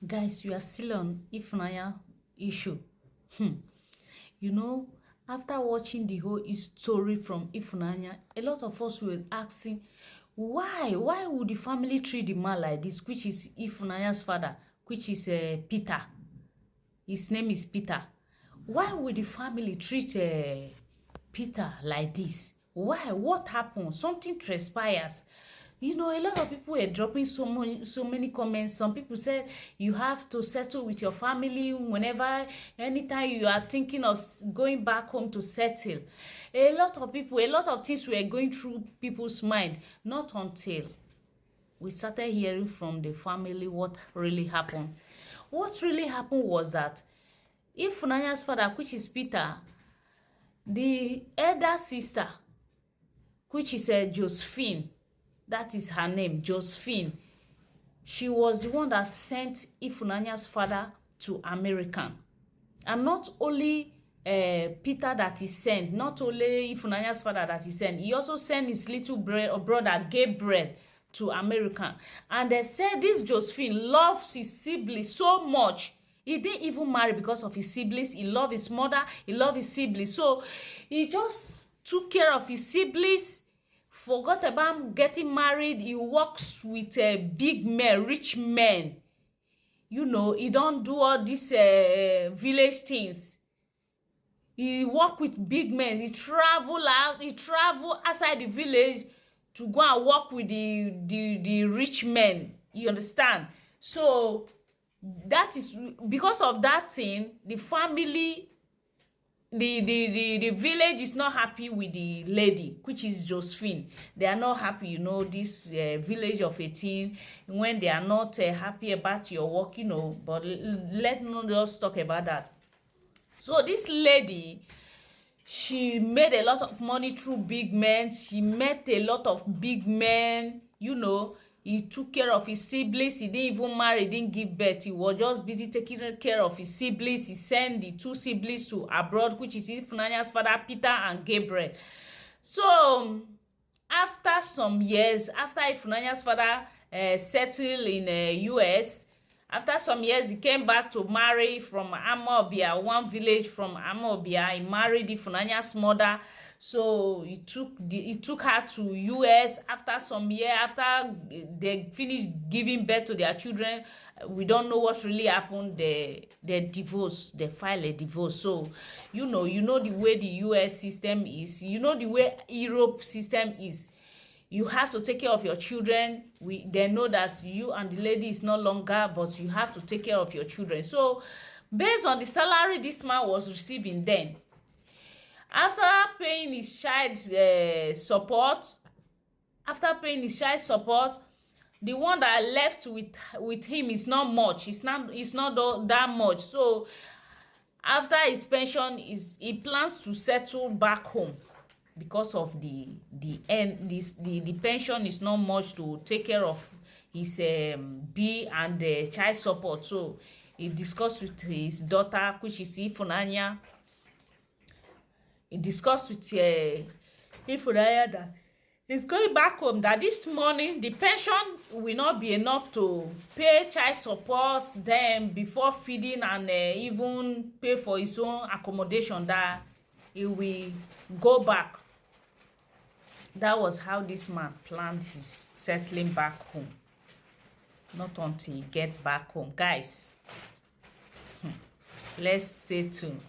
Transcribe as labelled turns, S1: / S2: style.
S1: Guys, you are still on Ifunanya issue. You know, after watching the whole story from Ifunanya, a lot of us were asking, why would the family treat the man like this, which is Ifunanya's father, which is Peter. His name is Peter. Why would the family treat Peter like this? Why? What happened? Something transpires. You know, a lot of people were dropping so many comments. Some people said you have to settle with your family whenever, anytime you are thinking of going back home to settle. A lot of people, a lot of things were going through people's mind. Not until we started hearing from the family what really happened. What really happened was that Ifunanya's father, which is Peter, the elder sister, which is Josephine, that is her name, Josephine. She was the one that sent Ifunanya's father to America. And not only Peter that he sent, not only Ifunanya's father that he sent, he also sent his little brother Gabriel to America. And they said this Josephine loves his siblings so much. He didn't even marry because of his siblings. He loved his mother. He loved his siblings. So he just took care of his siblings, forgot about getting married. He works with big men, rich men. You know, he don't do all these village things. He work with big men. He travel out. He travel outside the village to go and work with the rich men. You understand? So that is because of that thing, the family, the village is not happy with the lady, which is Josephine. They are not happy. You know, this village of 18, when they are not happy about your work, you know. But let not just talk about that. So this lady, she made a lot of money through big men. She met a lot of big men, you know. He took care of his siblings. He didn't even marry, he didn't give birth. He was just busy taking care of his siblings. He sent the two siblings to abroad, which is Ifunanya's father, Peter and Gabriel. So after some years, after Ifunanya's father settled in US, after some years, he came back to marry from Amobia, one village from Amobia. He married Ifunanya's mother. So he took her to US. After some year, after they finished giving birth to their children, we don't know what really happened. They divorce. They file a divorce. So you know the way the US system is. You know the way Europe system is. You have to take care of your children. They know that you and the lady is no longer, but you have to take care of your children. So based on the salary this man was receiving then, after paying his child support, the one that left with him is not much. It's not that much. So after his pension, he plans to settle back home because of the pension is not much to take care of his B and the child support. So he discussed with his daughter, which is Ifunanya. He discussed with Ifunanya that he's going back home, that this money, the pension will not be enough to pay child support, then before feeding and even pay for his own accommodation, that he will go back. That was how this man planned his settling back home. Not until he get back home. Guys, let's stay tuned.